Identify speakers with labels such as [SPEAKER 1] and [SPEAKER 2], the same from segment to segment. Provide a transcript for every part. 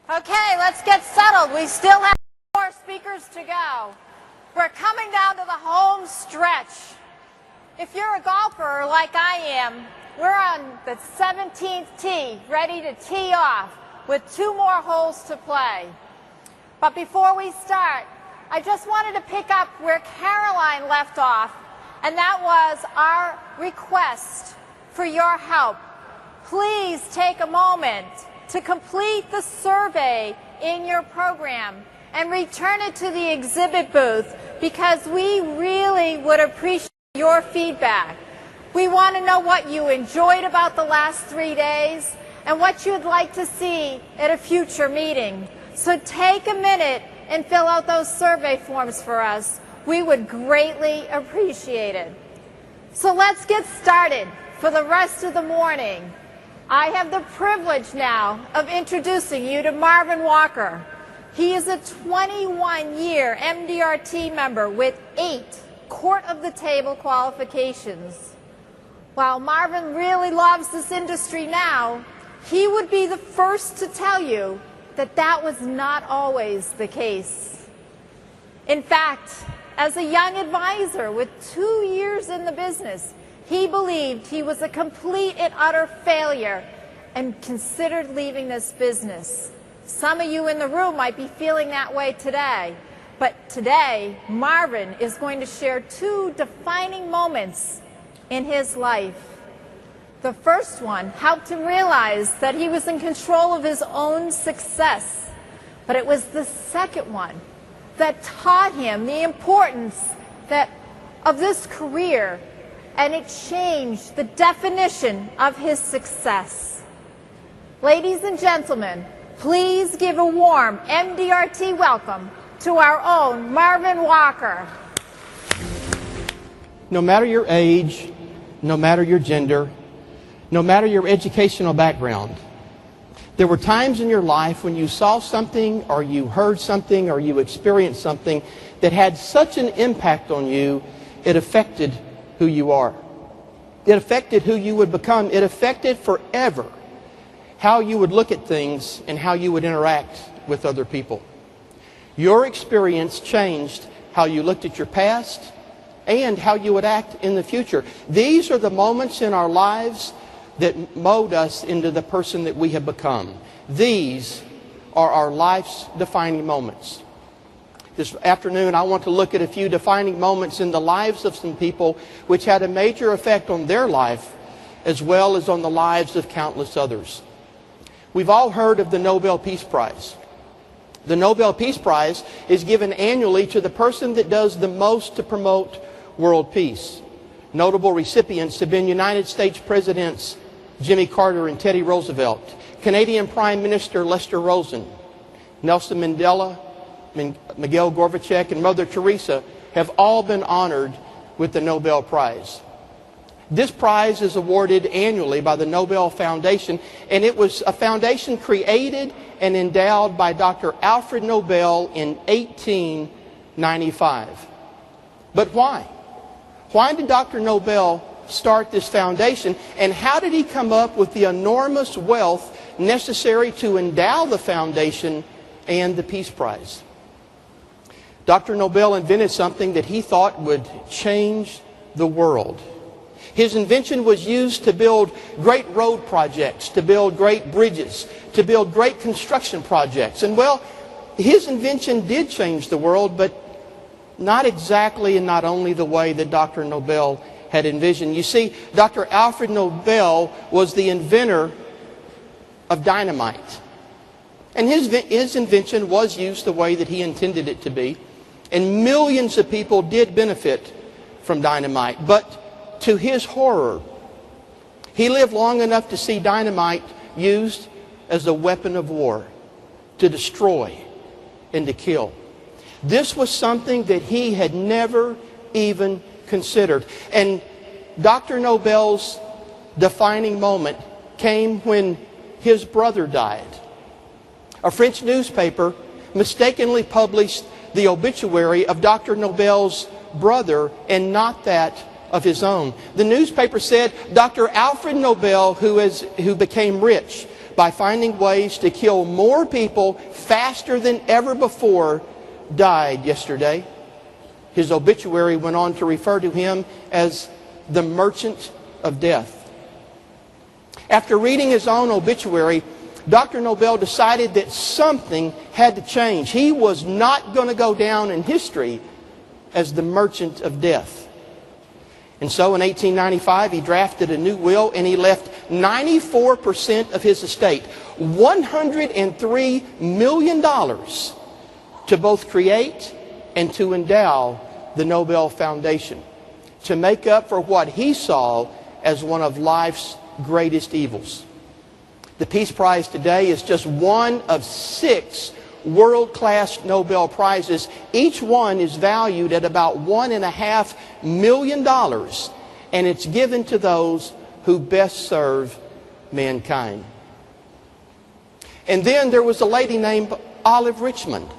[SPEAKER 1] Okay, let's get settled. We still have more speakers to go. We're coming down to the home stretch. If you're a golfer like I am, we're on the 17th tee, ready to tee off with 2 more holes to play. But before we start, I just wanted to pick up where Caroline left off, and that was our request for your help. Please take a moment to complete the survey in your program and return it to the exhibit booth, because we really would appreciate your feedback. We want to know what you enjoyed about the last 3 days and what you'd like to see at a future meeting. So take a minute and fill out those survey forms for us. We would greatly appreciate it. So let's get started for the rest of the morning. I have the privilege now of introducing you to Marvin Walker. He is a 21-year MDRT member with 8 Court of the Table qualifications. While Marvin really loves this industry now, he would be the first to tell you that that was not always the case. In fact, as a young advisor with 2 years in the business, he believed he was a complete and utter failure and considered leaving this business. Some of you in the room might be feeling that way today, but today Marvin is going to share 2 defining moments in his life. The first one helped him realize that he was in control of his own success, but it was the second one that taught him the importance of this career, and it changed the definition of his success. Ladies and gentlemen, please give a warm MDRT welcome to our own Marvin Walker.
[SPEAKER 2] No matter your age, no matter your gender, no matter your educational background, there were times in your life when you saw something or you heard something or you experienced something that had such an impact on you, it affected who you are. It affected who you would become. It affected forever how you would look at things and how you would interact with other people. Your experience changed how you looked at your past and how you would act in the future. These are the moments in our lives that mold us into the person that we have become. These are our life's defining moments. This afternoon, I want to look at a few defining moments in the lives of some people which had a major effect on their life as well as on the lives of countless others. We've all heard of the Nobel Peace Prize. The Nobel Peace Prize is given annually to the person that does the most to promote world peace. Notable recipients have been United States Presidents Jimmy Carter and Teddy Roosevelt, Canadian Prime Minister Lester Rosen, Nelson Mandela, Mikhail Gorbachev, and Mother Teresa have all been honored with the Nobel Prize. This prize is awarded annually by the Nobel Foundation, and it was a foundation created and endowed by Dr. Alfred Nobel in 1895. But why? Why did Dr. Nobel start this foundation, and how did he come up with the enormous wealth necessary to endow the foundation and the Peace Prize? Dr. Nobel invented something that he thought would change the world. His invention was used to build great road projects, to build great bridges, to build great construction projects. And well, his invention did change the world, but not exactly and not only the way that Dr. Nobel had envisioned. You see, Dr. Alfred Nobel was the inventor of dynamite. And his invention was used the way that he intended it to be. And millions of people did benefit from dynamite. But to his horror, he lived long enough to see dynamite used as a weapon of war, to destroy and to kill. This was something that he had never even considered. And Dr. Nobel's defining moment came when his brother died. A French newspaper mistakenly published the obituary of Dr. Nobel's brother and not that of his own. The newspaper said Dr. Alfred Nobel, who became rich by finding ways to kill more people faster than ever before, died yesterday. His obituary went on to refer to him as the merchant of death. After reading his own obituary, Dr. Nobel decided that something had to change. He was not going to go down in history as the merchant of death. And so in 1895, he drafted a new will and he left 94% of his estate, $103 million, to both create and to endow the Nobel Foundation, to make up for what he saw as one of life's greatest evils. The Peace Prize today is just one of 6 world-class Nobel Prizes. Each one is valued at about $1.5 million, and it's given to those who best serve mankind. And then there was a lady named Olive Richmond.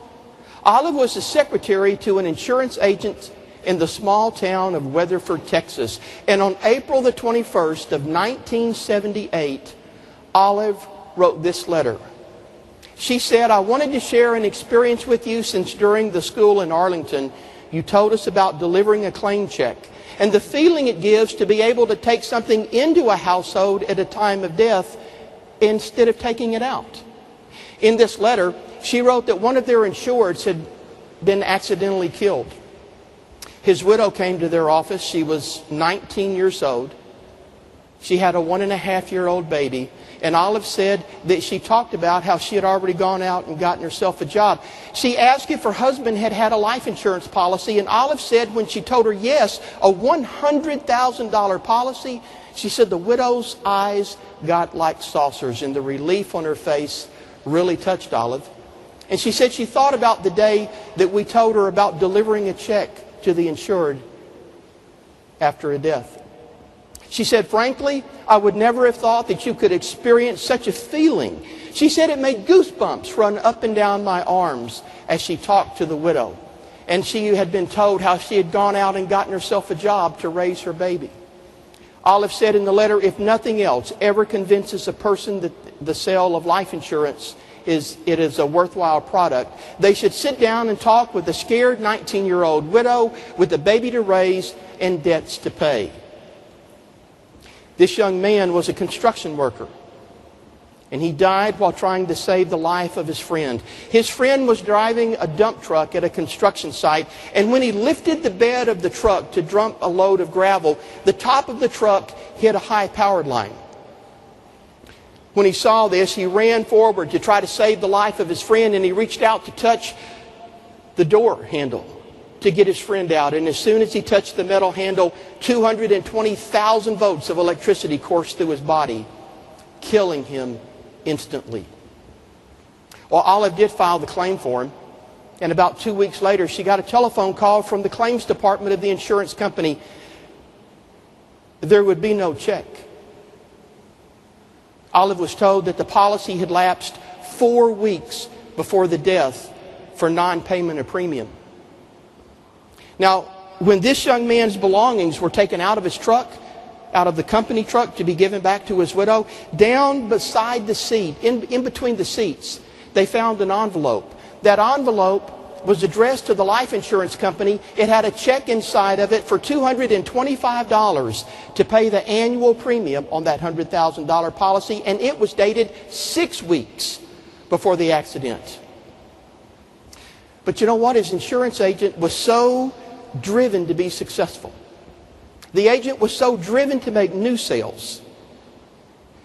[SPEAKER 2] Olive was the secretary to an insurance agent in the small town of Weatherford, Texas. And on April the 21st of 1978, Olive wrote this letter. She said, "I wanted to share an experience with you since during the school in Arlington, you told us about delivering a claim check and the feeling it gives to be able to take something into a household at a time of death instead of taking it out." In this letter, she wrote that one of their insureds had been accidentally killed. His widow came to their office. She was 19 years old. She had a 1.5-year-old baby. And Olive said that she talked about how she had already gone out and gotten herself a job. She asked if her husband had had a life insurance policy. And Olive said when she told her yes, a $100,000 policy, she said the widow's eyes got like saucers and the relief on her face really touched Olive. And she said she thought about the day that we told her about delivering a check to the insured after a death. She said, frankly, I would never have thought that you could experience such a feeling. She said it made goosebumps run up and down my arms as she talked to the widow. And she had been told how she had gone out and gotten herself a job to raise her baby. Olive said in the letter, if nothing else ever convinces a person that the sale of life insurance is a worthwhile product, they should sit down and talk with a scared 19-year-old widow with a baby to raise and debts to pay. This young man was a construction worker, and he died while trying to save the life of his friend. His friend was driving a dump truck at a construction site, and when he lifted the bed of the truck to dump a load of gravel, the top of the truck hit a high-powered line. When he saw this, he ran forward to try to save the life of his friend, and he reached out to touch the door handle to get his friend out. And as soon as he touched the metal handle, 220,000 volts of electricity coursed through his body, killing him instantly. Well, Olive did file the claim for him, and about 2 weeks later, she got a telephone call from the claims department of the insurance company. There would be no check. Olive was told that the policy had lapsed 4 weeks before the death for non-payment of premium. Now, when this young man's belongings were taken out of his truck, out of the company truck to be given back to his widow, down beside the seat, in between the seats, they found an envelope. That envelope was addressed to the life insurance company. It had a check inside of it for $225 to pay the annual premium on that $100,000 policy, and it was dated 6 weeks before the accident. But you know what? His insurance agent was so driven to be successful. The agent was so driven to make new sales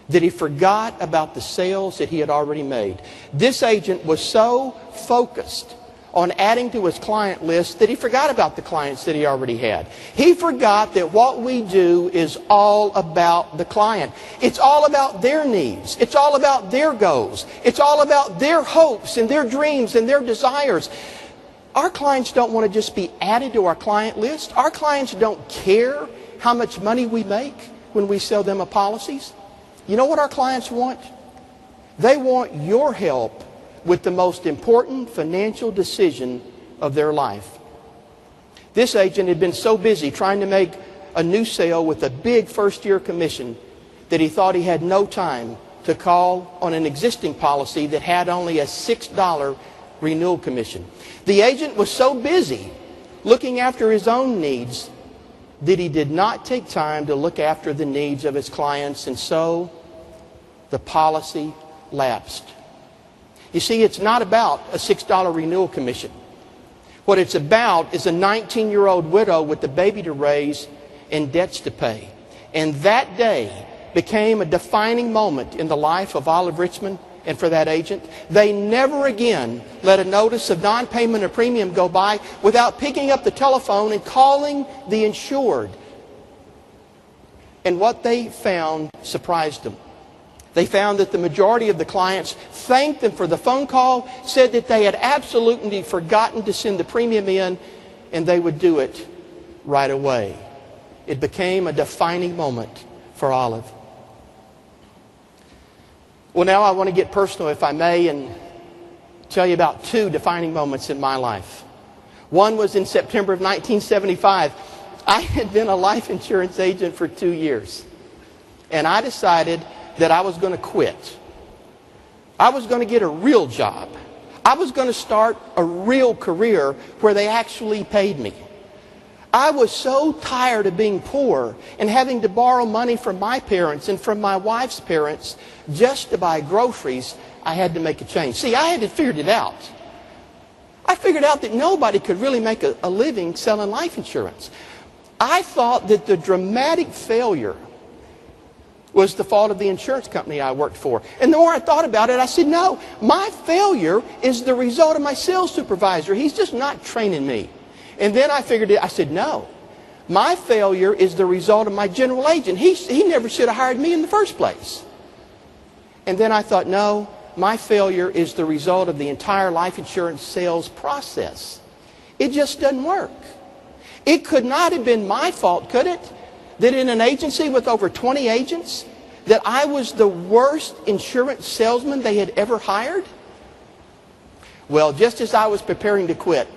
[SPEAKER 2] that he forgot about the sales that he had already made. This agent was so focused on adding to his client list that he forgot about the clients that he already had. He forgot that what we do is all about the client. It's all about their needs. It's all about their goals. It's all about their hopes and their dreams and their desires. Our clients don't want to just be added to our client list. Our clients don't care how much money we make when we sell them a policies. You know what our clients want? They want your help with the most important financial decision of their life. This agent had been so busy trying to make a new sale with a big first-year commission that he thought he had no time to call on an existing policy that had only a $6 renewal commission. The agent was so busy looking after his own needs that he did not take time to look after the needs of his clients, and so the policy lapsed. You see, it's not about a $6 renewal commission. What it's about is a 19-year-old widow with a baby to raise and debts to pay. And that day became a defining moment in the life of Olive Richmond and for that agent. They never again let a notice of non-payment of premium go by without picking up the telephone and calling the insured. And what they found surprised them. They found that the majority of the clients thanked them for the phone call, said that they had absolutely forgotten to send the premium in, and they would do it right away. It became a defining moment for Olive. Well, now I want to get personal, if I may, and tell you about two defining moments in my life. One was in September of 1975. I had been a life insurance agent for 2 years, and I decided that I was going to quit. I was going to get a real job. I was going to start a real career where they actually paid me. I was so tired of being poor and having to borrow money from my parents and from my wife's parents just to buy groceries. I had to make a change. See, I had figured it out. I figured out that nobody could really make a living selling life insurance. I thought that the dramatic failure was the fault of the insurance company I worked for. And the more I thought about it, I said, no, my failure is the result of my sales supervisor. He's just not training me. And then I figured it, I said, no, my failure is the result of my general agent. He never should have hired me in the first place. And then I thought, no, my failure is the result of the entire life insurance sales process. It just doesn't work. It could not have been my fault, could it? That in an agency with over 20 agents, that I was the worst insurance salesman they had ever hired? Well, just as I was preparing to quit,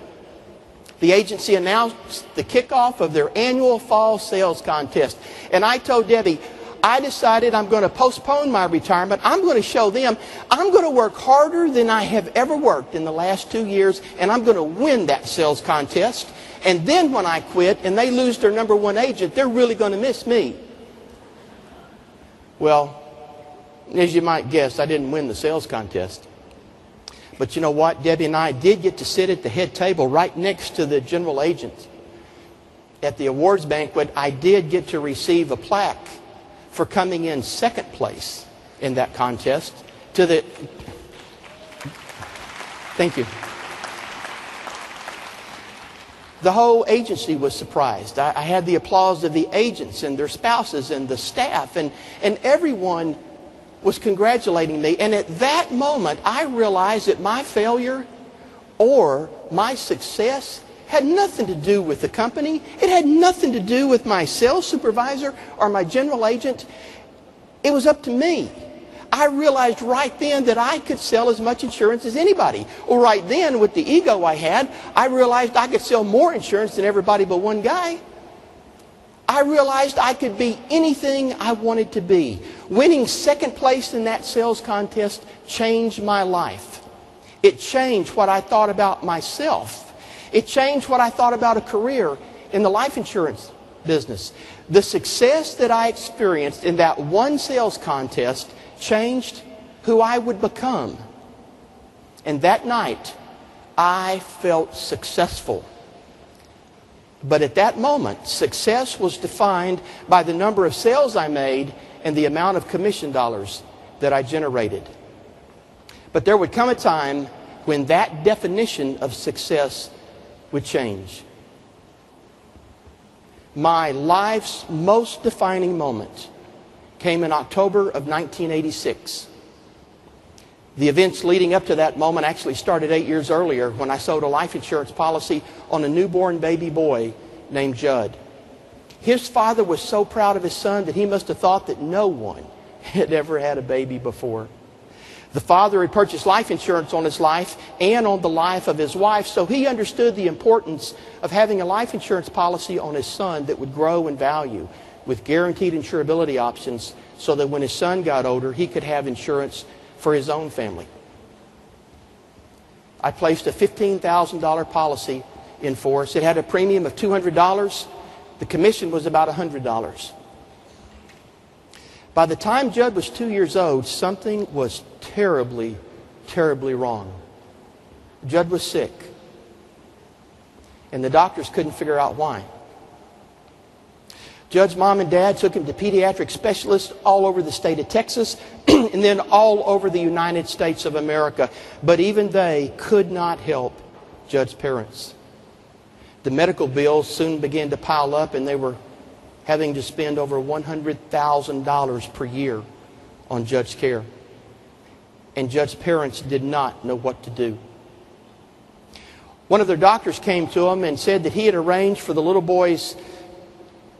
[SPEAKER 2] the agency announced the kickoff of their annual fall sales contest. And I told Debbie, I decided I'm going to postpone my retirement. I'm going to show them I'm going to work harder than I have ever worked in the last 2 years, and I'm going to win that sales contest. And then when I quit and they lose their number one agent, they're really going to miss me. Well, as you might guess, I didn't win the sales contest. But you know what? Debbie and I did get to sit at the head table right next to the general agent. At the awards banquet, I did get to receive a plaque for coming in second place in that contest to the... Thank you. The whole agency was surprised. I had the applause of the agents and their spouses and the staff, and everyone was congratulating me. And at that moment, I realized that my failure or my success had nothing to do with the company. It had nothing to do with my sales supervisor or my general agent. It was up to me. I realized right then that I could sell as much insurance as anybody. Or right then, with the ego I had, I realized I could sell more insurance than everybody but one guy. I realized I could be anything I wanted to be. Winning second place in that sales contest changed my life. It changed what I thought about myself. It changed what I thought about a career in the life insurance business. The success that I experienced in that one sales contest changed who I would become. And that night, I felt successful. But at that moment, success was defined by the number of sales I made and the amount of commission dollars that I generated. But there would come a time when that definition of success would change. My life's most defining moment came in October of 1986. The events leading up to that moment actually started 8 years earlier when I sold a life insurance policy on a newborn baby boy named Judd. His father was so proud of his son that he must have thought that no one had ever had a baby before. The father had purchased life insurance on his life and on the life of his wife, so he understood the importance of having a life insurance policy on his son that would grow in value with guaranteed insurability options so that when his son got older, he could have insurance for his own family. I placed a $15,000 policy in force. It had a premium of $200. The commission was about $100. By the time Judd was 2 years old, something was terribly, terribly wrong. Judd was sick, and the doctors couldn't figure out why. Judd's mom and dad took him to pediatric specialists all over the state of Texas and then all over the United States of America. But even they could not help Judd's parents. The medical bills soon began to pile up, and they were having to spend over $100,000 per year on Judd's care. And Judd's parents did not know what to do. One of their doctors came to him and said that he had arranged for the little boy's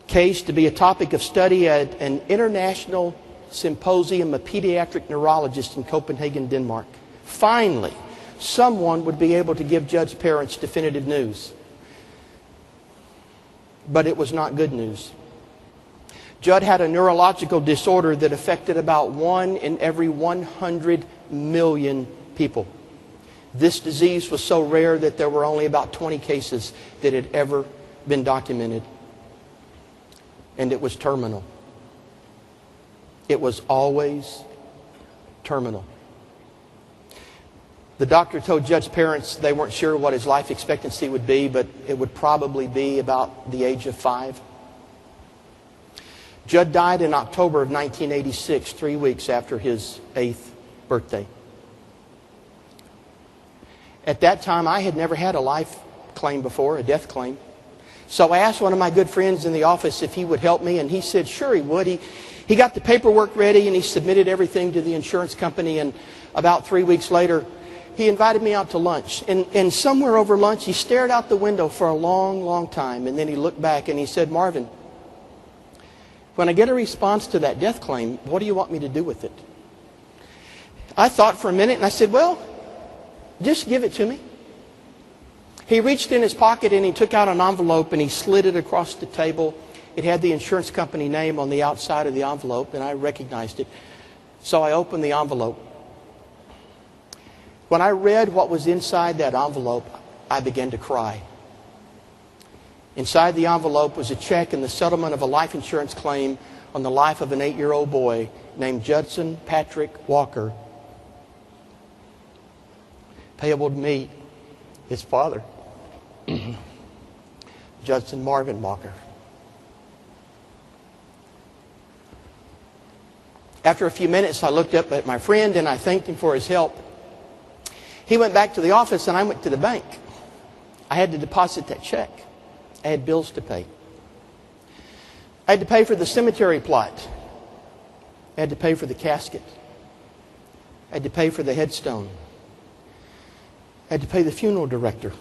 [SPEAKER 2] case to be a topic of study at an international symposium of pediatric neurologists in Copenhagen, Denmark. Finally, someone would be able to give Judd's parents definitive news. But it was not good news. Judd had a neurological disorder that affected about 1 in every 100 million people. This disease was so rare that there were only about 20 cases that had ever been documented. And it was terminal. It was always terminal. The doctor told Judd's parents they weren't sure what his life expectancy would be, but it would probably be about the age of 5. Judd died in October of 1986, 3 weeks after his 8th birthday. At that time, I had never had a life claim before, a death claim. So I asked one of my good friends in the office if he would help me, and he said sure he would. He got the paperwork ready, and he submitted everything to the insurance company, and about 3 weeks later, he invited me out to lunch. And somewhere over lunch, he stared out the window for a long, long time, and then he looked back and he said, "Marvin, when I get a response to that death claim, what do you want me to do with it?" I thought for a minute, and I said, "Well, just give it to me." He reached in his pocket and he took out an envelope and he slid it across the table. It had the insurance company name on the outside of the envelope, and I recognized it. So I opened the envelope. When I read what was inside that envelope, I began to cry. Inside the envelope was a check in the settlement of a life insurance claim on the life of an 8-year-old boy named Judson Patrick Walker, payable to me, his father, Judson Marvin Walker. After a few minutes, I looked up at my friend and I thanked him for his help. He went back to the office and I went to the bank. I had to deposit that check. I had bills to pay. I had to pay for the cemetery plot. I had to pay for the casket. I had to pay for the headstone. I had to pay the funeral director.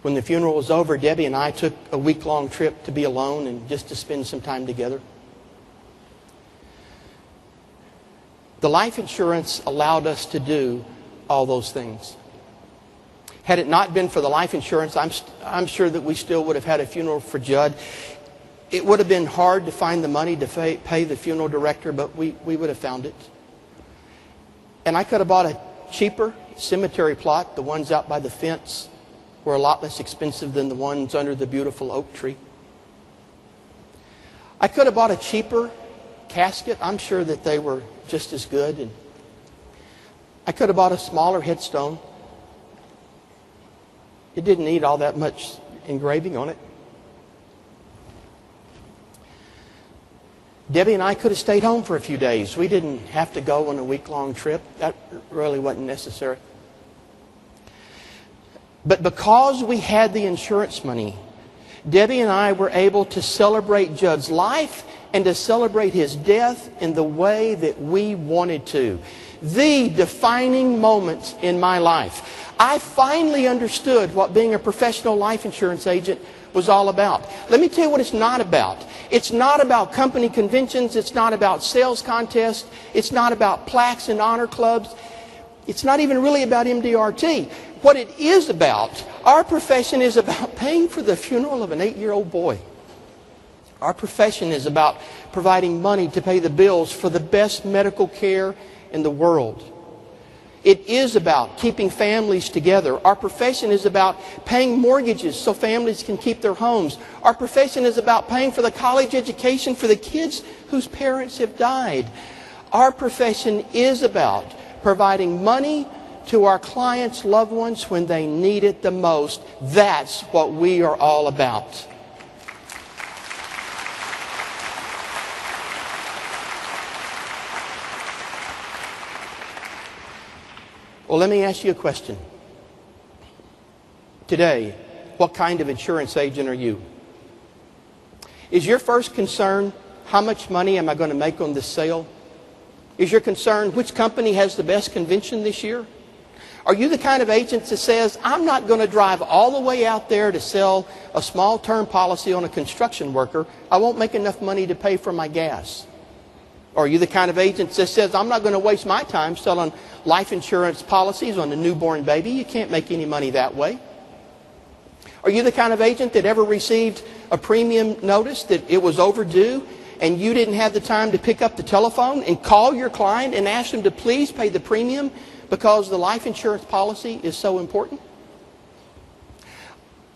[SPEAKER 2] When the funeral was over, Debbie and I took a week-long trip to be alone and just to spend some time together. The life insurance allowed us to do all those things. Had it not been for the life insurance, I'm sure that we still would have had a funeral for Judd. It would have been hard to find the money to pay the funeral director, but we would have found it. And I could have bought a cheaper cemetery plot. The ones out by the fence were a lot less expensive than the ones under the beautiful oak tree. I could have bought a cheaper casket. I'm sure that they were just as good. And I could have bought a smaller headstone. It didn't need all that much engraving on it. Debbie and I could have stayed home for a few days. We didn't have to go on a week-long trip. That really wasn't necessary. But because we had the insurance money, Debbie and I were able to celebrate Judd's life and to celebrate his death in the way that we wanted to. The defining moment in my life. I finally understood what being a professional life insurance agent was all about. Let me tell you what it's not about. It's not about company conventions. It's not about sales contests. It's not about plaques and honor clubs. It's not even really about MDRT. What it is about, our profession is about paying for the funeral of an 8-year-old boy. Our profession is about providing money to pay the bills for the best medical care in the world. It is about keeping families together. Our profession is about paying mortgages so families can keep their homes. Our profession is about paying for the college education for the kids whose parents have died. Our profession is about providing money to our clients' loved ones when they need it the most. That's what we are all about. Well, let me ask you a question. Today, what kind of insurance agent are you? Is your first concern, how much money am I going to make on this sale? Is your concern, which company has the best convention this year? Are you the kind of agent that says, I'm not going to drive all the way out there to sell a small term policy on a construction worker. I won't make enough money to pay for my gas. Or are you the kind of agent that says, I'm not going to waste my time selling life insurance policies on a newborn baby? You can't make any money that way. Are you the kind of agent that ever received a premium notice that it was overdue and you didn't have the time to pick up the telephone and call your client and ask them to please pay the premium because the life insurance policy is so important?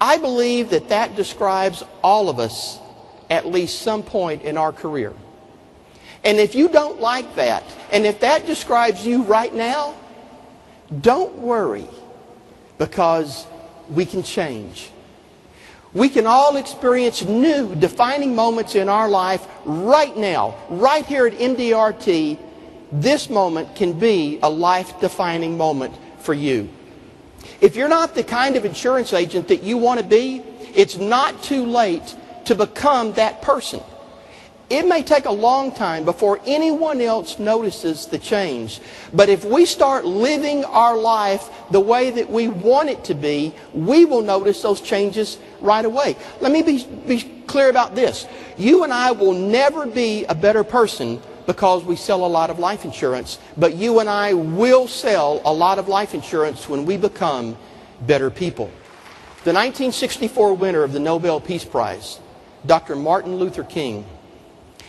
[SPEAKER 2] I believe that that describes all of us at least some point in our career. And if you don't like that, and if that describes you right now, don't worry, because we can change. We can all experience new defining moments in our life right now, right here at MDRT. This moment can be a life-defining moment for you. If you're not the kind of insurance agent that you want to be, it's not too late to become that person. It may take a long time before anyone else notices the change. But if we start living our life the way that we want it to be, we will notice those changes right away. Let me be clear about this. You and I will never be a better person because we sell a lot of life insurance. But you and I will sell a lot of life insurance when we become better people. The 1964 winner of the Nobel Peace Prize, Dr. Martin Luther King,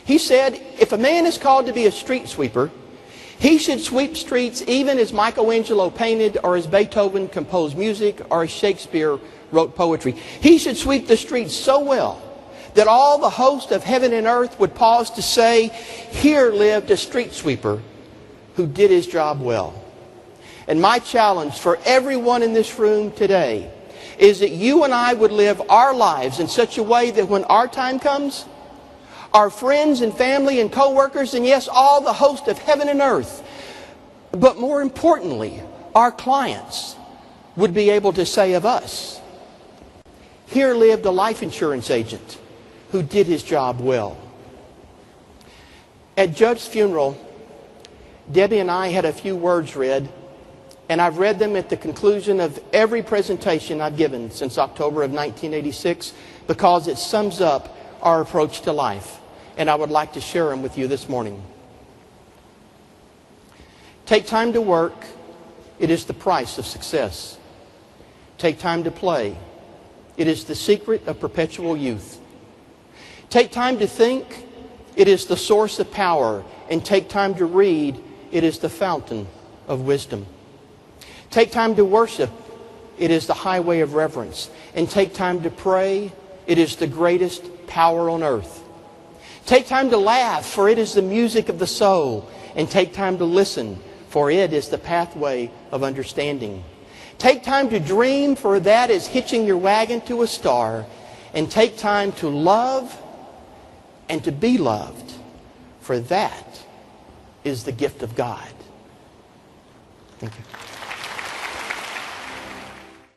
[SPEAKER 2] he said, if a man is called to be a street sweeper, he should sweep streets even as Michelangelo painted, or as Beethoven composed music, or as Shakespeare wrote poetry. He should sweep the streets so well that all the host of heaven and earth would pause to say, here lived a street sweeper who did his job well. And my challenge for everyone in this room today is that you and I would live our lives in such a way that when our time comes, our friends and family and co-workers, and yes, all the host of heaven and earth, but more importantly, our clients would be able to say of us, here lived a life insurance agent who did his job well. At Judd's funeral, Debbie and I had a few words read, and I've read them at the conclusion of every presentation I've given since October of 1986 because it sums up our approach to life. And I would like to share them with you this morning. Take time to work. It is the price of success. Take time to play. It is the secret of perpetual youth. Take time to think. It is the source of power. And take time to read. It is the fountain of wisdom. Take time to worship. It is the highway of reverence. And take time to pray. It is the greatest power on earth. Take time to laugh, for it is the music of the soul. And take time to listen, for it is the pathway of understanding. Take time to dream, for that is hitching your wagon to a star. And take time to love and to be loved, for that is the gift of God. Thank you.